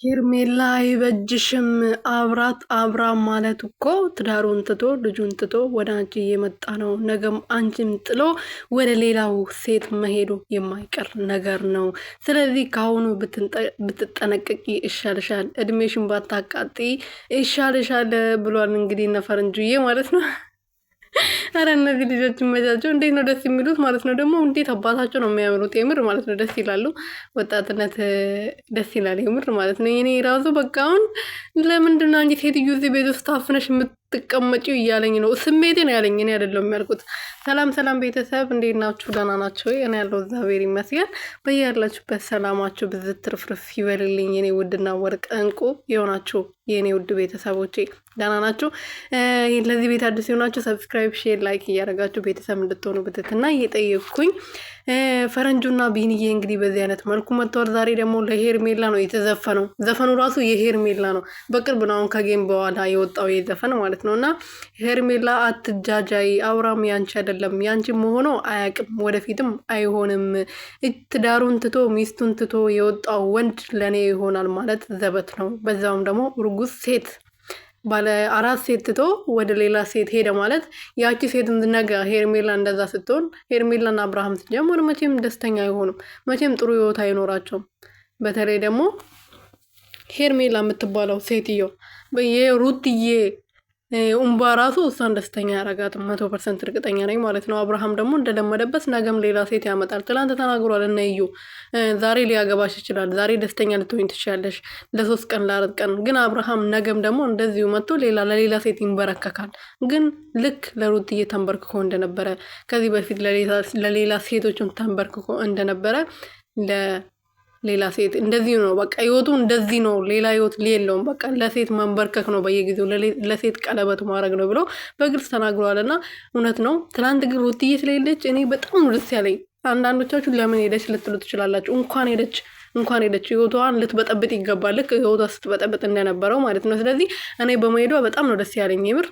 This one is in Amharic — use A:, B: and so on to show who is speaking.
A: ሄርሜላ አይበጅሽም። አብራት አብራ ማለት እኮ ትዳሩን ትቶ ልጁን ትቶ ወደ አንቺ እየመጣ ነው። ነገም አንቺም ጥሎ ወደ ሌላው ሴት መሄዱ የማይቀር ነገር ነው። ስለዚህ ከአሁኑ ብትጠነቀቂ ይሻልሻል፣ እድሜሽን ባታቃጢ ይሻልሻል ብሏል። እንግዲህ እነ ፈረንጁዬ ማለት ነው። አረ እነዚህ ልጆች መጃቸው እንዴት ነው ደስ የሚሉት ማለት ነው። ደግሞ እንዴት አባታቸው ነው የሚያምሩት የምር ማለት ነው። ደስ ይላሉ። ወጣትነት ደስ ይላል የምር ማለት ነው። እኔ ራሱ በቃ አሁን ለምንድን ነው አንቺ ሴትዮ እዚህ ቤት ውስጥ ታፍነሽ የምትቀመጪው እያለኝ ነው። ስሜቴ ነው ያለኝ፣ እኔ አይደለም ያልኩት። ሰላም ሰላም ቤተሰብ እንዴት ናችሁ? ደህና ናቸው? እኔ ያለው እግዚአብሔር ይመስገን። በያላችሁበት ሰላማችሁ ብዝት ትርፍርፍ ይበልልኝ። የኔ ውድና ወርቅ እንቁ የሆናችሁ የኔ ውድ ቤተሰቦቼ ደህና ናችሁ? ለዚህ ቤት አዲስ የሆናችሁ ሰብስክራይብ፣ ሼር፣ ላይክ እያደረጋችሁ ቤተሰብ እንድትሆኑ ብትትና እየጠየቅኩኝ ፈረንጁና ቢንዬ እንግዲህ በዚህ አይነት መልኩ መጥተዋል። ዛሬ ደግሞ ለሄርሜላ ነው የተዘፈነው። ዘፈኑ ራሱ የሄርሜላ ነው። በቅርብ ነው አሁን ከጌም በኋላ የወጣው የዘፈን ማለት ነው። እና ሄርሜላ አትጃጃይ፣ አውራም ያንቺ አይደለም፣ ያንቺ መሆኑ አያውቅም፣ ወደፊትም አይሆንም። ትዳሩን ትቶ ሚስቱን ትቶ የወጣው ወንድ ለእኔ ይሆናል ማለት ዘበት ነው። በዛውም ደግሞ እርጉዝ ሴት ባለ 4 ሴት ትቶ ወደ ሌላ ሴት ሄደ ማለት ያቺ ሴት ነገ ሄርሜላ እንደዛ ስትሆን ሄርሜላና አብርሃም ሲጀምር መቼም ደስተኛ አይሆኑም። መቼም ጥሩ ህይወት አይኖራቸውም። በተለይ ደግሞ ሄርሜላ የምትባለው ሴትዮ የሩትዬ ኡምባ ራሱ እሷን ደስተኛ ያረጋትም 100% እርግጠኛ ነኝ ማለት ነው። አብርሃም ደግሞ እንደለመደበት ነገም ሌላ ሴት ያመጣል። ትላንት ተናግሯል። እነ እዩ ዛሬ ሊያገባሽ ይችላል፣ ዛሬ ደስተኛ ልትሆኝ ትችላለሽ ለ3 ቀን ለ4 ቀን። ግን አብርሃም ነገም ደግሞ እንደዚሁ መጥቶ ለሌላ ሴት ይንበረከካል። ግን ልክ ለሩትዬ ተንበርክኮ እንደነበረ ከዚህ በፊት ለሌላ ሴቶችም ተንበርክኮ እንደነበረ ሌላ ሴት እንደዚህ ነው። በቃ ህይወቱ እንደዚህ ነው። ሌላ ህይወት የለውም። በቃ ለሴት መንበርከክ ነው፣ በየጊዜው ለሴት ቀለበት ማድረግ ነው ብሎ በግልጽ ተናግረዋል። እና እውነት ነው። ትናንት ግን ሩትዬ ስለሌለች እኔ በጣም ደስ ያለኝ። አንዳንዶቻችሁ ለምን ሄደች ልትሉ ትችላላችሁ። እንኳን ሄደች ህይወቷን ልትበጠብጥ ይገባል። ልክ ህይወቷ ስትበጠብጥ እንደነበረው ማለት ነው። ስለዚህ እኔ በመሄዷ በጣም ነው ደስ ያለኝ የምር።